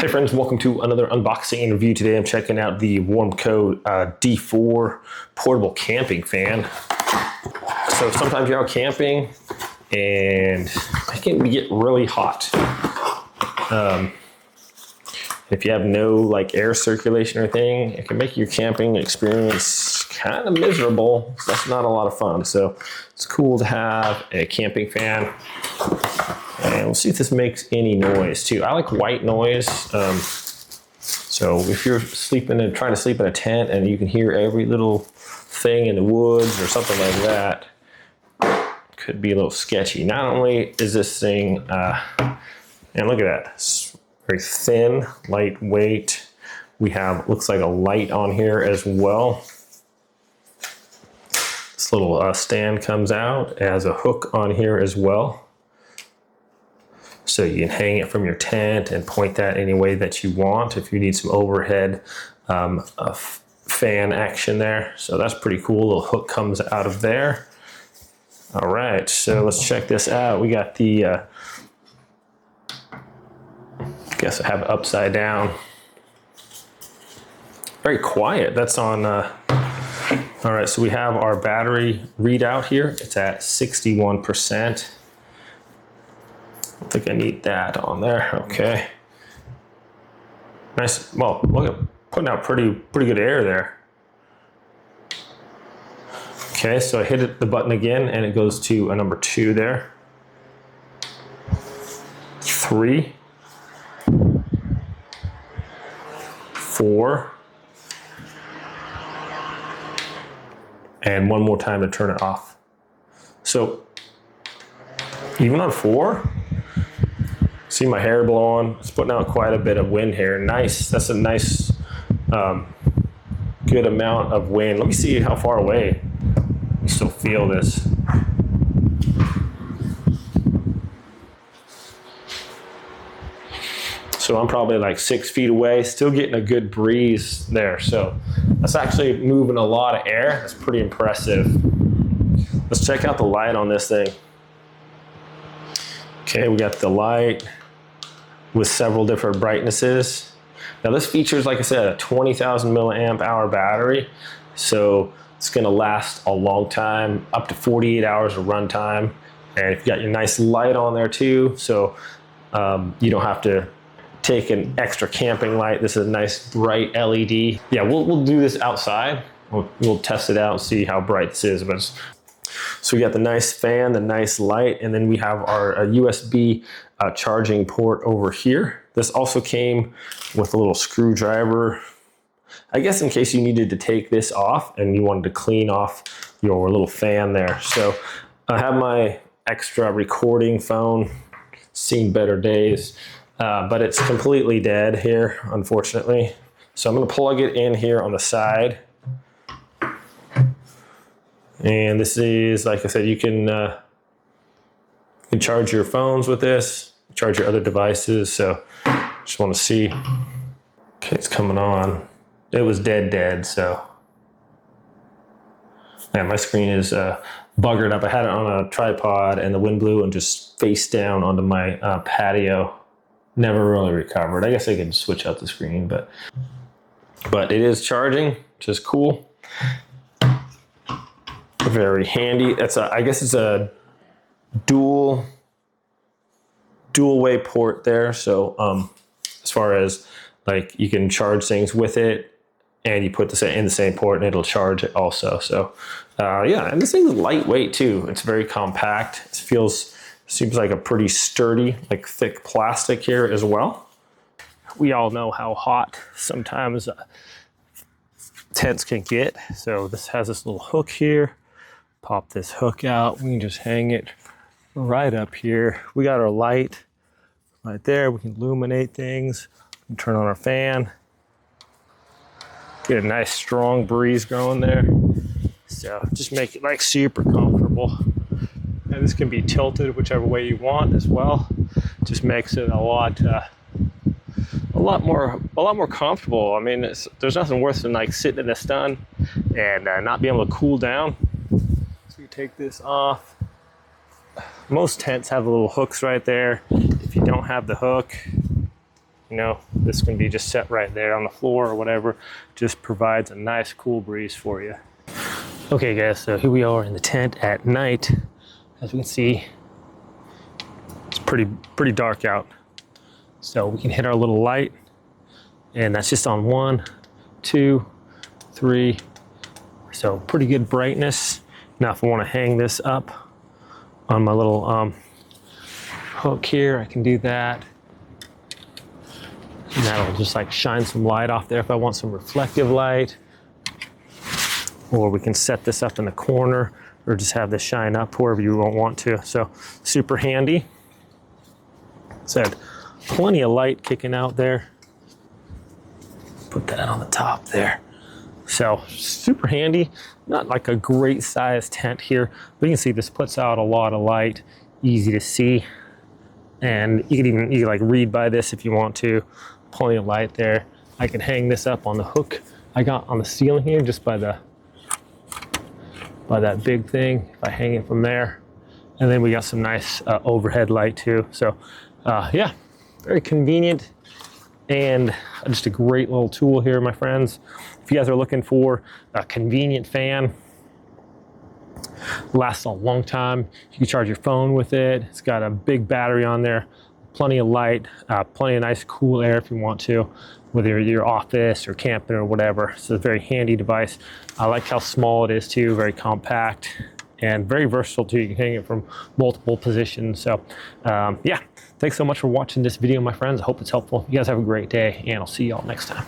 Hi friends, welcome to another unboxing and review. Today I'm checking out the Warmco D4 portable camping fan. So sometimes you're out camping and it can get really hot. If you have no like air circulation or anything, it can make your camping experience kind of miserable. So that's not a lot of fun. So it's cool to have a camping fan. And we'll see if this makes any noise too. I like white noise. So if you're sleeping and trying to sleep in a tent and you can hear every little thing in the woods or something like that, could be a little sketchy. Not only is this thing, and look at that, it's very thin, lightweight. We have, looks like a light on here as well. This little stand comes out. It has a hook on here as well. So you can hang it from your tent and point that any way that you want if you need some overhead fan action there. So that's pretty cool. A little hook comes out of there. All right, so let's check this out. We got the, I guess I have it upside down. Very quiet. That's on, all right, so we have our battery readout here. It's at 61%. I think I need that on there. Okay. Nice. Well, look at putting out pretty good air there. Okay, so I hit the button again and it goes to a number 2 there. 3, 4, and one more time to turn it off. So even on 4, see my hair blowing. It's putting out quite a bit of wind here. Nice. That's a nice, good amount of wind. Let me see how far away you still feel this. So I'm probably like 6 feet away, still getting a good breeze there. So that's actually moving a lot of air. That's pretty impressive. Let's check out the light on this thing. Okay, we got the light with several different brightnesses. Now this features, like I said, a 20,000 milliamp hour battery. So it's gonna last a long time, up to 48 hours of runtime. And you got your nice light on there too. So you don't have to take an extra camping light. This is a nice bright LED. Yeah, we'll do this outside. We'll test it out and see how bright this is. But so we got the nice fan, the nice light, and then we have our USB charging port over here. This also came with a little screwdriver, I guess in case you needed to take this off and you wanted to clean off your little fan there. So I have my extra recording phone, seen better days, but it's completely dead here, unfortunately. So I'm gonna plug it in here on the side. And this is, like I said, you can charge your phones with this, charge your other devices. So just want to see. Okay, it's coming on. It was dead. So yeah, my screen is buggered up. I had it on a tripod and the wind blew and just face down onto my patio. Never really recovered. I guess I could switch out the screen, but it is charging, which is cool. Very handy. It's a, I guess it's a dual way port there. So as far as like you can charge things with it and you put this in the same port and it'll charge it also. So yeah, and this thing is lightweight too. It's very compact. It seems like a pretty sturdy, like thick plastic here as well. We all know how hot sometimes tents can get. So this has this little hook here. Pop this hook out. We can just hang it right up here. We got our light right there. We can illuminate things. We can turn on our fan. Get a nice strong breeze going there. So just make it like super comfortable. And this can be tilted whichever way you want as well. Just makes it a lot more comfortable. I mean, there's nothing worse than like sitting in the sun and not being able to cool down. So you take this off. Most tents have little hooks right there. If you don't have the hook, You know, this can be just set right there on the floor or whatever. Just provides a nice cool breeze for you. Okay guys, so here we are in the tent at night. As we can see, it's pretty dark out. So we can hit our little light, and that's just on 1, 2, 3. So pretty good brightness. Now if I want to hang this up on my little hook here, I can do that. And that'll just like shine some light off there if I want some reflective light. Or we can set this up in the corner or just have this shine up wherever you won't want to. So super handy. Said plenty of light kicking out there. Put that on the top there. So super handy. Not like a great size tent here, but you can see this puts out a lot of light, easy to see. And you can like read by this if you want to. Plenty of light there. I can hang this up on the hook I got on the ceiling here, just by that big thing. If I hang it from there, and then we got some nice overhead light too. So yeah, very convenient and just a great little tool here, my friends. If you guys are looking for a convenient fan, lasts a long time. You can charge your phone with it. It's got a big battery on there, plenty of light, plenty of nice cool air if you want to, whether you're at your office or camping or whatever. It's a very handy device. I like how small it is too, very compact and very versatile too. You can hang it from multiple positions. So yeah, thanks so much for watching this video, my friends. I hope it's helpful. You guys have a great day, and I'll see y'all next time.